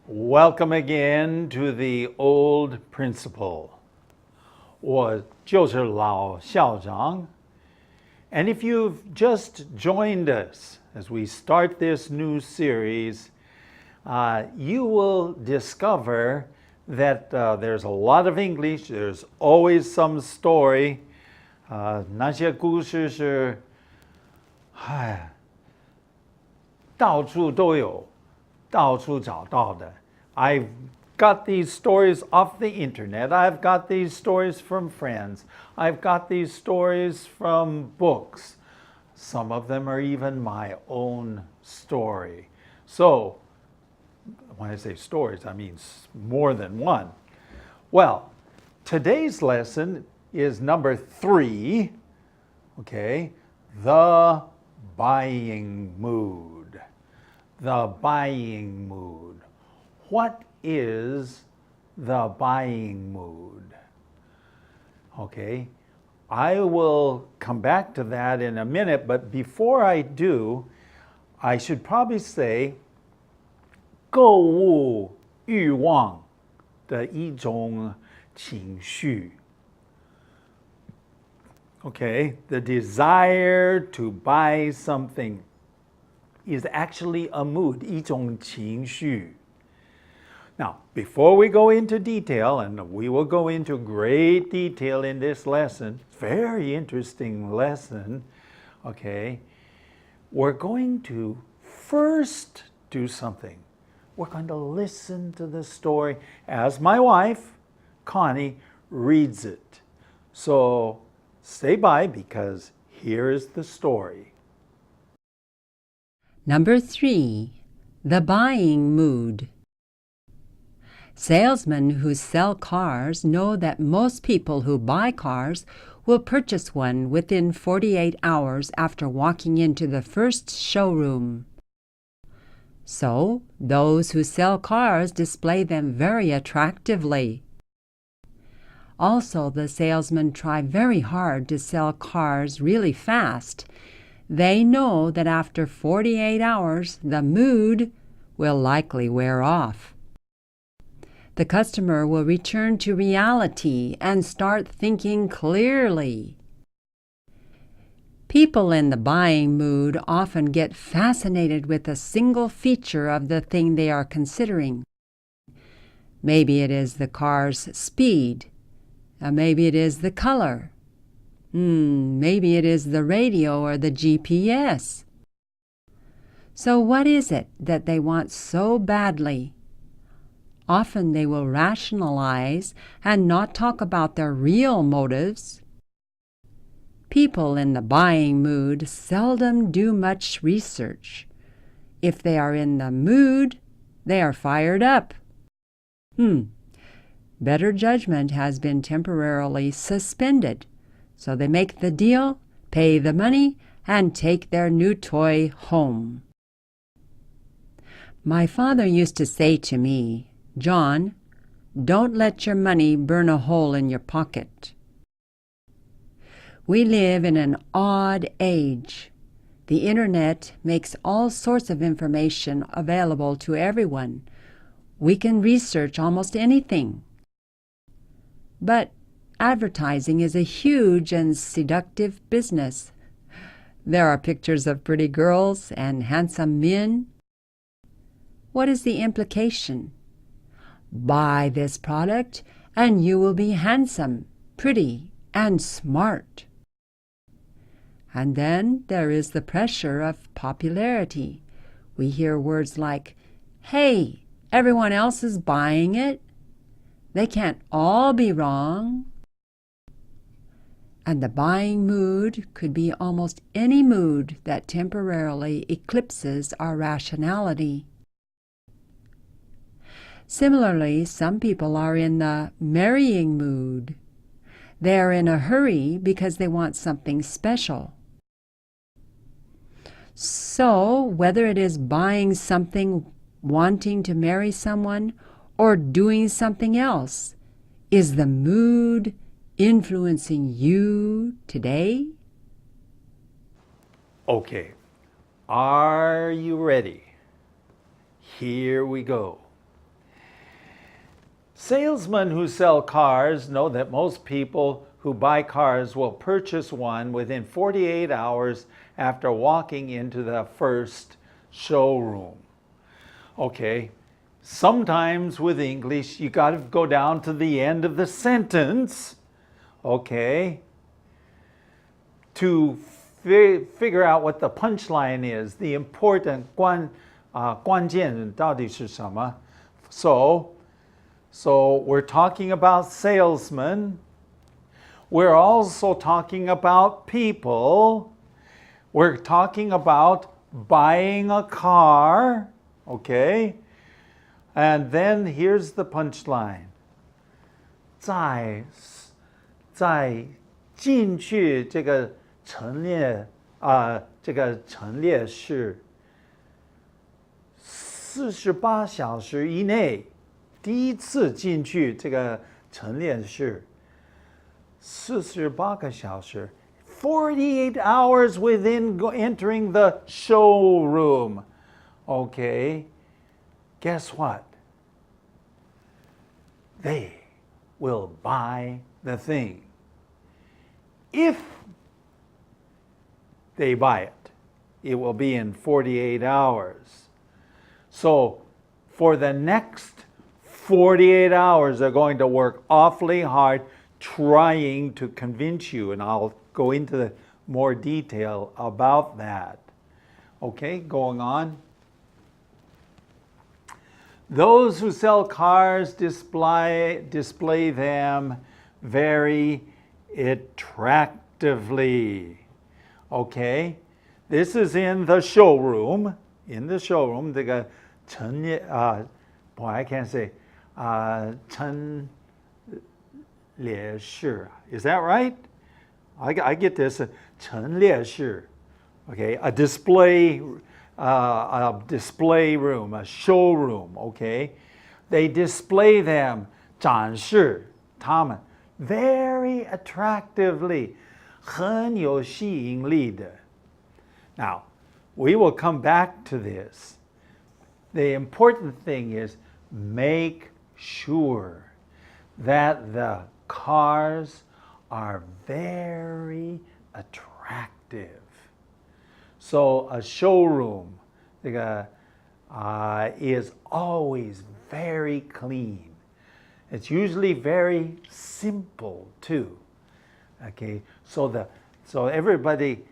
Welcome again to the old principle. 我就是老校长. And if you've just joined us as we start this new series, you will discover that there's a lot of English, there's always some story. 那些故事是到处都有，到处找到的。I've got these stories off the internet. I've got these stories from friends. I've got these stories from books. Some of them are even my own story. So, when I say stories, I mean more than one. Well, today's lesson is number 3, okay? The buying mood. The buying mood. What is the buying mood? Okay, I will come back to that in a minute, but before I do, I should probably say 购物欲望的一种情绪. Okay, the desire to buy something is actually a mood, 一种情绪. Now, before we go into detail, and we will go into great detail in this lesson, very interesting lesson, okay, we're going to first do something. We're going to listen to the story as my wife, Connie, reads it. So stay by because here is the story. Number 3, the buying mood. Salesmen who sell cars know that most people who buy cars will purchase one within 48 hours after walking into the first showroom. So, those who sell cars display them very attractively. Also, the salesmen try very hard to sell cars really fast. They know that after 48 hours, the mood will likely wear off. The customer will return to reality and start thinking clearly. People in the buying mood often get fascinated with a single feature of the thing they are considering. Maybe it is the car's speed. Maybe it is the color. Maybe it is the radio or the GPS. So what is it that they want so badly? Often they will rationalize and not talk about their real motives. People in the buying mood seldom do much research. If they are in the mood, they are fired up. Better judgment has been temporarily suspended, so they make the deal, pay the money, and take their new toy home. My father used to say to me, "John, don't let your money burn a hole in your pocket." We live in an odd age. The internet makes all sorts of information available to everyone. We can research almost anything. But advertising is a huge and seductive business. There are pictures of pretty girls and handsome men. What is the implication? Buy this product and you will be handsome, pretty, and smart. And then there is the pressure of popularity. We hear words like, "Hey, everyone else is buying it. They can't all be wrong." And the buying mood could be almost any mood that temporarily eclipses our rationality. Similarly, some people are in the marrying mood. They are in a hurry because they want something special. So, whether it is buying something, wanting to marry someone, or doing something else, is the mood influencing you today? Okay, are you ready? Here we go. Salesmen who sell cars know that most people who buy cars will purchase one within 48 hours after walking into the first showroom. Okay, sometimes with English, you got to go down to the end of the sentence, okay, to figure out what the punchline is, the important 关键到底是什么. So we're talking about salesmen. We're also talking about people. We're talking about buying a car, okay? And then here's the punchline. 在进去这个陈列室48小时以内，第一次进去这个陈列室48个小时 48 hours within entering the showroom. Okay, guess what? They will buy the thing. If they buy it, it will be in 48 hours. So for the next 48 hours, they're going to work awfully hard trying to convince you, and I'll go into more detail about that. Okay, going on. Those who sell cars display them very attractively. Okay, this is in the showroom. In the showroom, 这个陈列boy, I can't say 陈列室. Is that right? I get this. 陈列室. Okay, a display room, a showroom. Okay, they display them 展示他们 very attractively. 很有吸引力的. Now, we will come back to this. The important thing is make sure that the cars are very attractive. So a showroom is always very clean. It's usually very simple too. Okay, so everybody,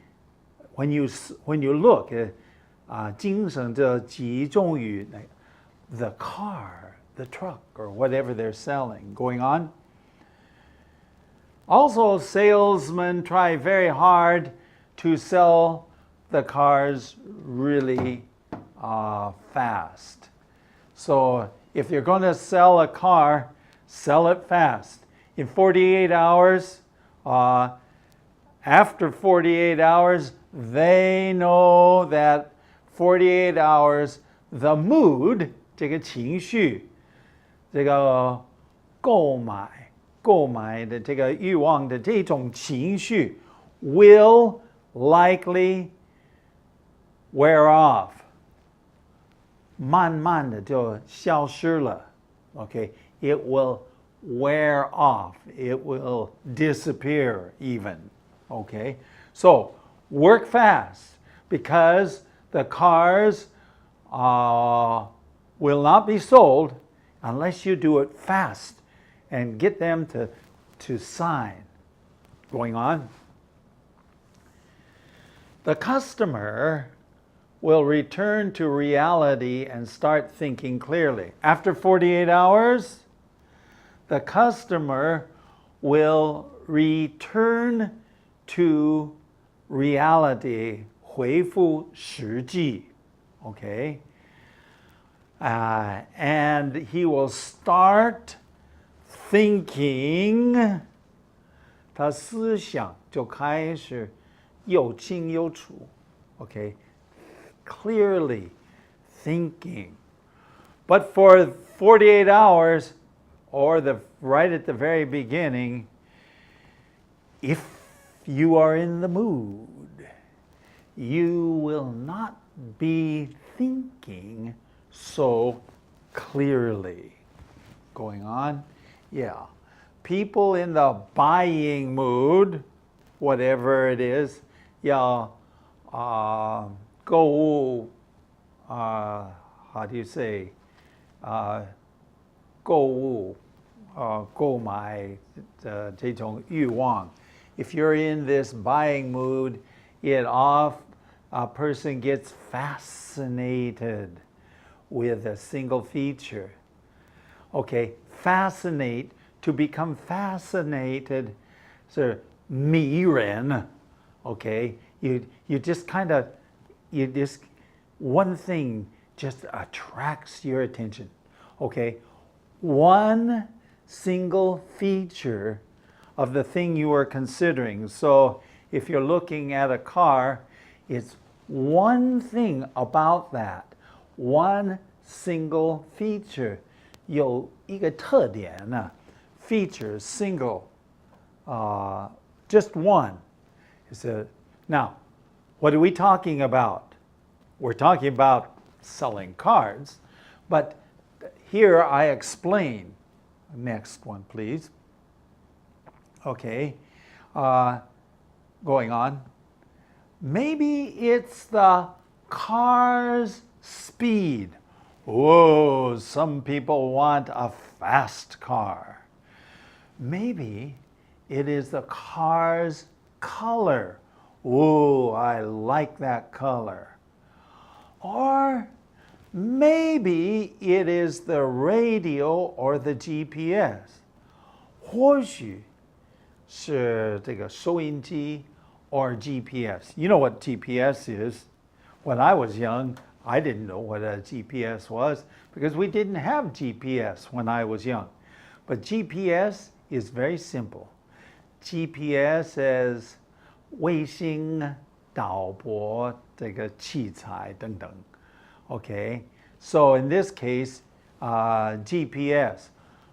when you look at 精神的集中于 the car, the truck, or whatever they're selling. Going on. Also, salesmen try very hard to sell the cars really fast. So if you're going to sell a car, sell it fast. In 48 hours, after 48 hours, they know that 48 hours, the mood, 这个情绪，这个购买的这个欲望的这种情绪 will likely wear off. 慢慢的就消失了. Okay, it will wear off. It will disappear even. Okay, so work fast because the cars will not be sold unless you do it fast and get them to sign. Going on. The customer will return to reality and start thinking clearly. After 48 hours, the customer will return to reality, 回复实际, okay? And he will start thinking, 他思想就开始又清又楚, okay? Clearly thinking. But for 48 hours, or right at the very beginning, if you are in the mood, you will not be thinking so clearly. going on. Yeah. People in the buying mood, whatever it is, 要购物 how do you say 购物购买这种欲望. If you're in this buying mood, a person gets fascinated with a single feature. Okay, fascinate, to become fascinated, 是迷人. Okay, you just kind of, one thing just attracts your attention. Okay, one single feature of the thing you are considering. So if you're looking at a car, it's one thing about that, one single feature. 有一个特点呢 feature, single, just one. Now, what are we talking about? We're talking about selling cards, but here I explain. Next one, please. Okay, going on. Maybe it's the car's speed. Whoa, some people want a fast car. Maybe it is the car's color. Whoa, I like that color. Or maybe it is the radio or the GPS. 或许是这个收音机 or GPS. You know what GPS is. When I was young, I didn't know what a GPS was because we didn't have GPS when I was young. But GPS is very simple. GPS is 卫星导播这个器材等等. Okay, so in this case, GPS.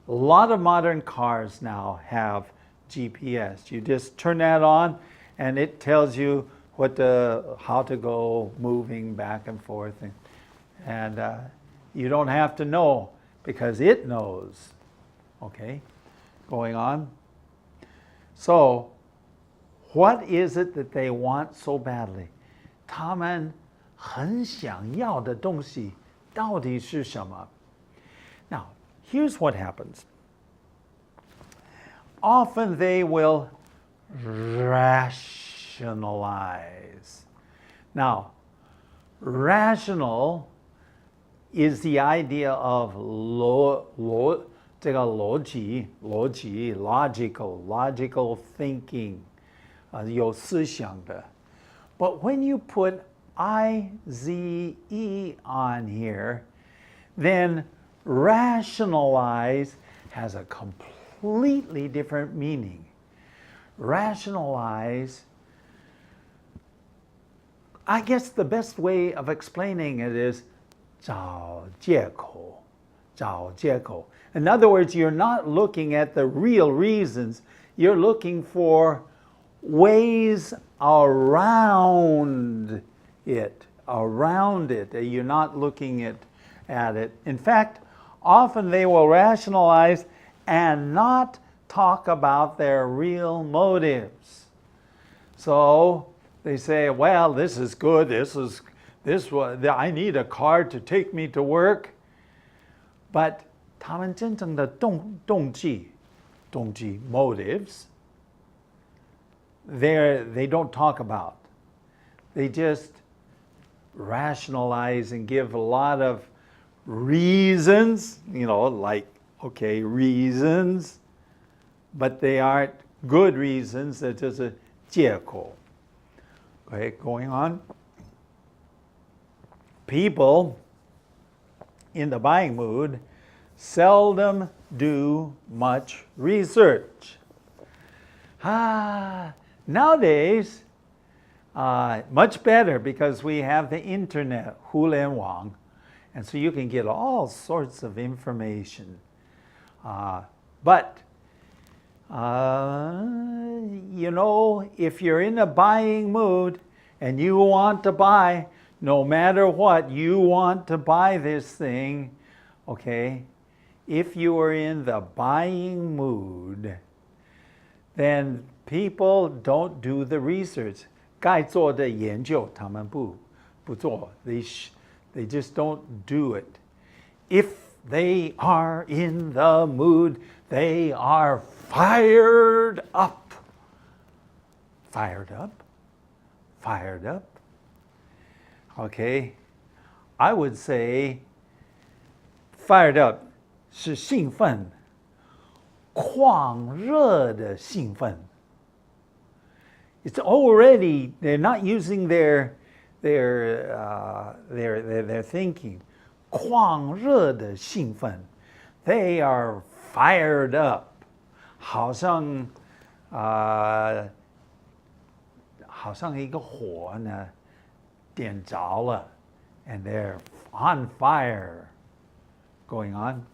A lot of modern cars now have GPS. You just turn that on and it tells you how to go moving back and forth. And you don't have to know because it knows. Okay, going on. So, what is it that they want so badly? 他们很想要的东西到底是什么? Now, here's what happens. Often they will rationalize. Now, rational is the idea of logical thinking, 有思想的. But when you put IZE on here, then rationalize has a completely different meaning. Rationalize, I guess the best way of explaining it is 找借口. In other words, you're not looking at the real reasons, you're looking for ways around it. You're not looking at it. In fact, often they will rationalize and not talk about their real motives. So they say, well, this is good, I need a car to take me to work. But 他们真正的动机 motives, they don't talk about. They just rationalize and give a lot of reasons, reasons, but they aren't good reasons. They're just a 借口. Okay, going on. People in the buying mood seldom do much research. Nowadays, much better because we have the internet, 互联网, and so you can get all sorts of information. But if you're in a buying mood and you want to buy, no matter what, you want to buy this thing, okay, if you are in the buying mood, then people don't do the research. 该做的研究他们不做. They just don't do it. If they are in the mood, they are fired up. Fired up? Fired up? Okay. I would say fired up 是兴奋，狂热的兴奋. It's already, they're not using their thinking. 狂热的兴奋. They are fired up. 好像一个火呢点着了 and they're on fire going on.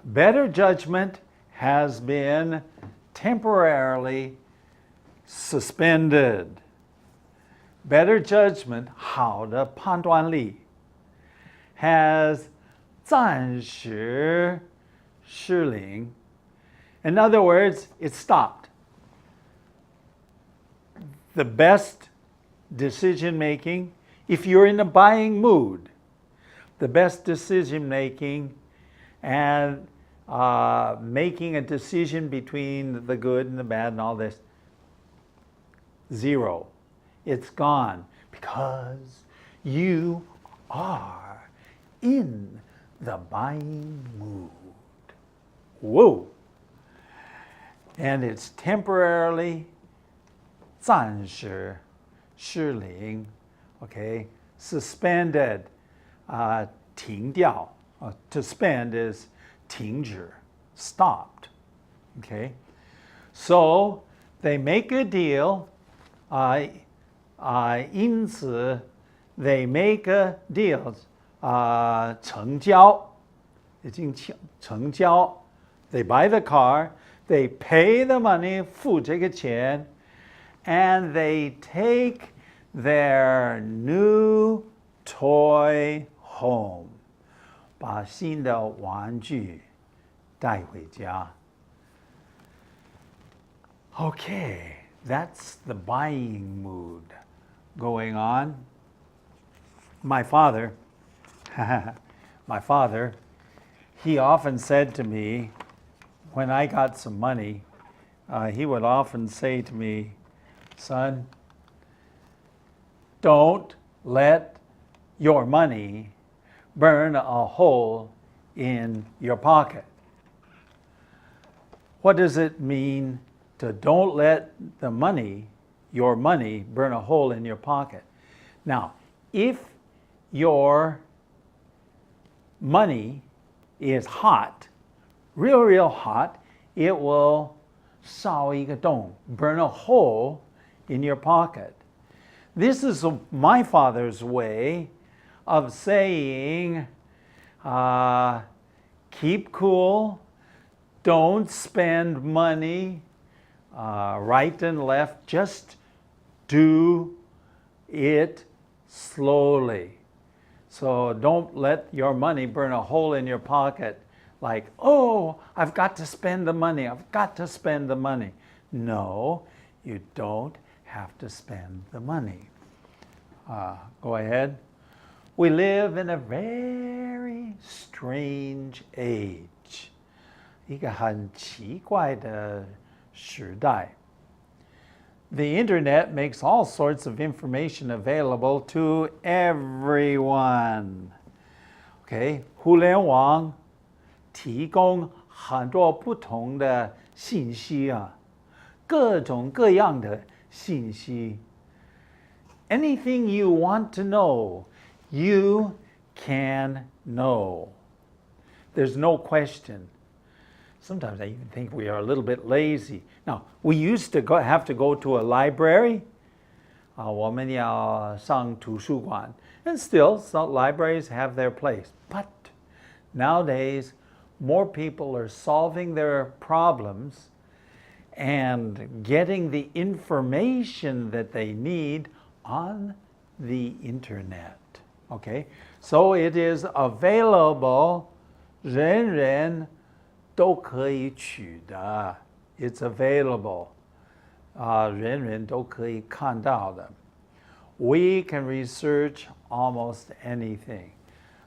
Better judgment has been temporarily suspended. Better judgment, 好的判断力 has 暂时失灵. In other words, it stopped. The best decision making, if you're in a buying mood, the best decision making and making a decision between the good and the bad and all this, zero. It's gone because you are in the buying mood. Whoa. And it's temporarily 暂时失灵, okay? Suspended, 停掉. To spend is 停止, stopped, okay? So they make a deal, 因此 they make a deal, 成交, 已经成交. They buy the car, they pay the money, 付这个钱, and they take their new toy home. 把新的玩具带回家. Okay, that's the buying mood going on. My father, he often said to me, when I got some money, he would often say to me, son, don't let your money burn a hole in your pocket. What does it mean to don't let the money, your money, burn a hole in your pocket? Now, if your money is hot, real hot, it will 烧一个洞, burn a hole in your pocket. This is my father's way of saying, keep cool, don't spend money right and left, just do it slowly. So don't let your money burn a hole in your pocket like, oh, I've got to spend the money, I've got to spend the money. No, you don't have to spend the money. Go ahead. We live in a very strange age. 一个很奇怪的时代. The internet makes all sorts of information available to everyone. Okay, 互联网提供很多不同的信息啊，各种各样的信息. Anything you want to know, you can know. There's no question. Sometimes I even think we are a little bit lazy. Now, we used to have to go to a library. 我们要上图书馆. And still, some libraries have their place. But nowadays, more people are solving their problems and getting the information that they need on the internet. Okay, so it is available. 人人都可以取得。It's available. 人人都可以看到的。We can research almost anything.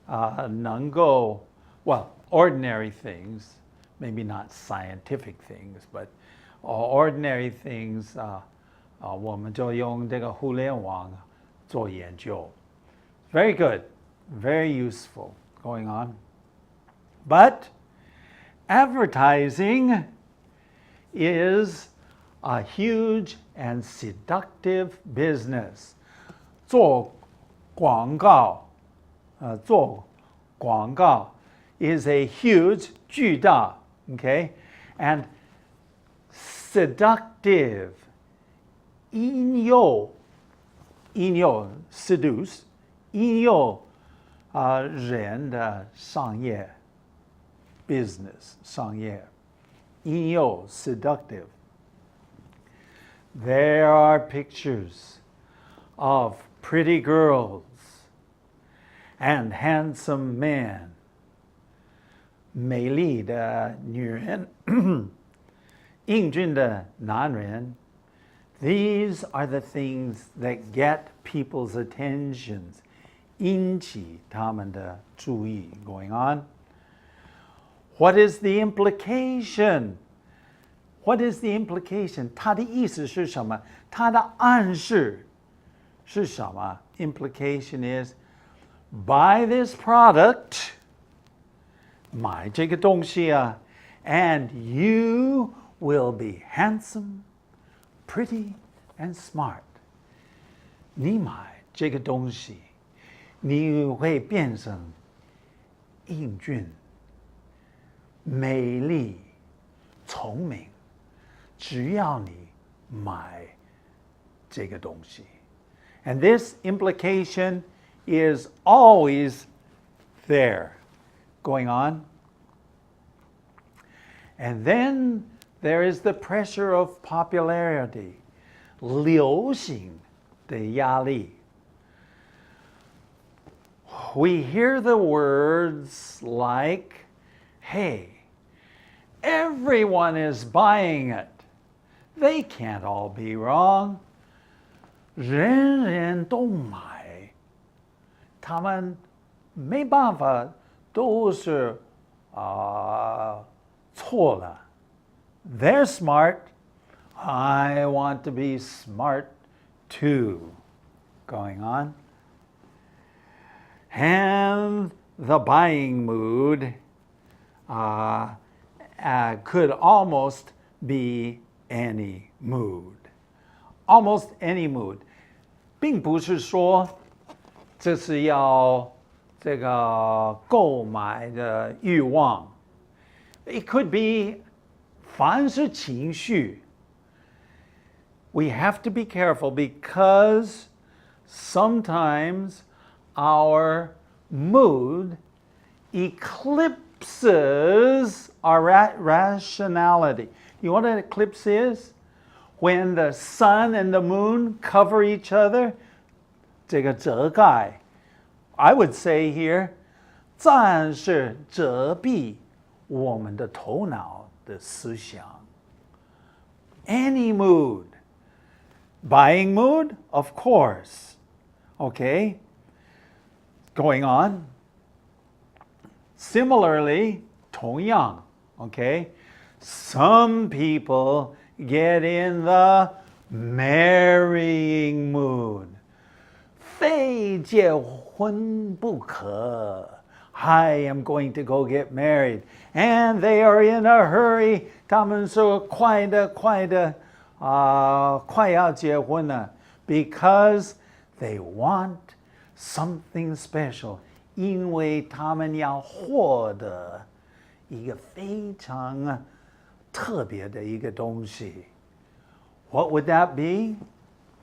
能够 well, ordinary things, maybe not scientific things, but ordinary things, 我们就用这个互联网做研究。Very good, very useful going on. But advertising is a huge and seductive business. 做广告is a huge 巨大 okay, and seductive 引诱 seduce 引诱人的商业 business 商业引诱 seductive. There are pictures of pretty girls and handsome men. 美丽的女人英俊的男人 These are the things that get people's attentions. 引起他们的注意 going on. What is the implication? What is the implication? 它的意思是什么？它的暗示是什么？ Implication is buy this product, 买这个东西啊 and you will be handsome, pretty, and smart. 你买这个东西，你会变成英俊、美丽、聪明。只要你买这个东西。And this implication is always there going on. And then there is the pressure of popularity. 流行的压力。We hear the words like, hey, everyone is buying it. They can't all be wrong. 人人都买，他们没办法都是错了。They're smart. I want to be smart too. Going on. And the buying mood could almost be any mood. Almost any mood. 并不是说这是要这个购买的欲望。It could be 凡是情绪。We have to be careful because sometimes our mood eclipses our rationality. You know what an eclipse is? When the sun and the moon cover each other, 这个遮盖 I would say here, 暂时遮蔽我们的头脑的思想。Any mood. Buying mood? Of course. Okay? Going on. Similarly, 同样 okay? Some people get in the marrying mood. 非结婚不可. I am going to go get married. And they are in a hurry. 他们说快要结婚了 because they want something special. 因为他们要获得一个非常特别的一个东西。What would that be?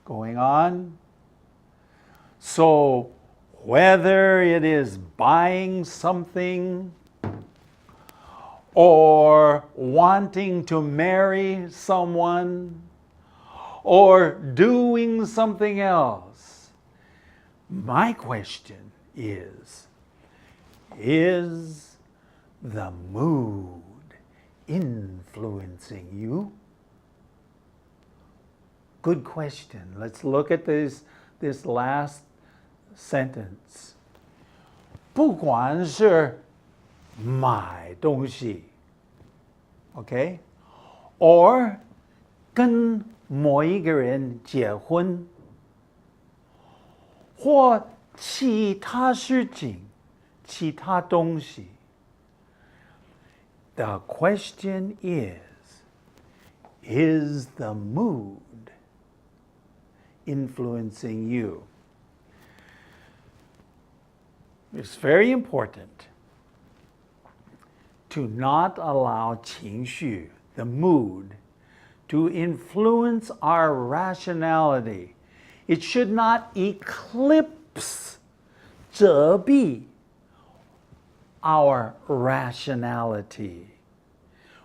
Going on. So, whether it is buying something or wanting to marry someone or doing something else, my question is. Is the mood influencing you? Good question. Let's look at this last sentence. 不管是买东西 okay? Or 跟某一个人结婚或其他事情其他东西 The question is the mood influencing you? It's very important to not allow 情绪, the mood, to influence our rationality. It should not eclipse, 遮蔽 our rationality.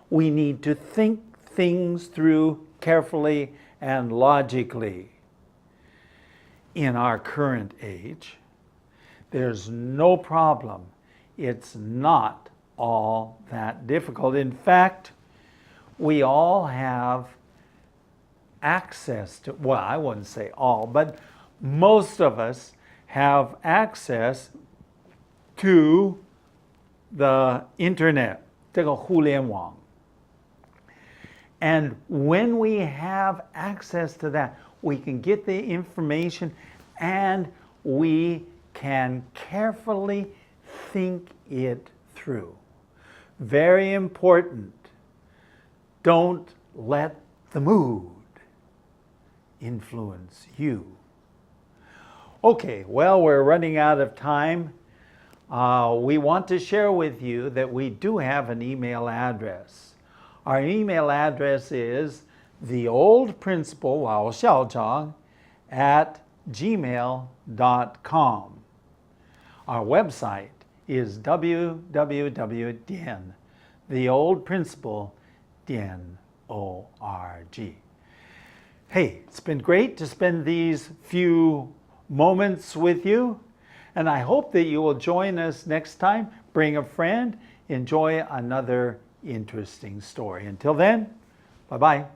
We need to think things through carefully and logically. In our current age, there's no problem. It's not all that difficult. In fact, we all have access to, well, I wouldn't say all, but most of us have access to the internet, 这个互联网. And when we have access to that, we can get the information and we can carefully think it through. Very important. Don't let the mood influence you. Okay, well, we're running out of time. We want to share with you that we do have an email address. Our email address is theoldprinciple, 老校长, at gmail.com. Our website is www.theoldprinciple.org. Hey, it's been great to spend these few moments with you, and I hope that you will join us next time. Bring a friend, enjoy another interesting story. Until then, bye-bye.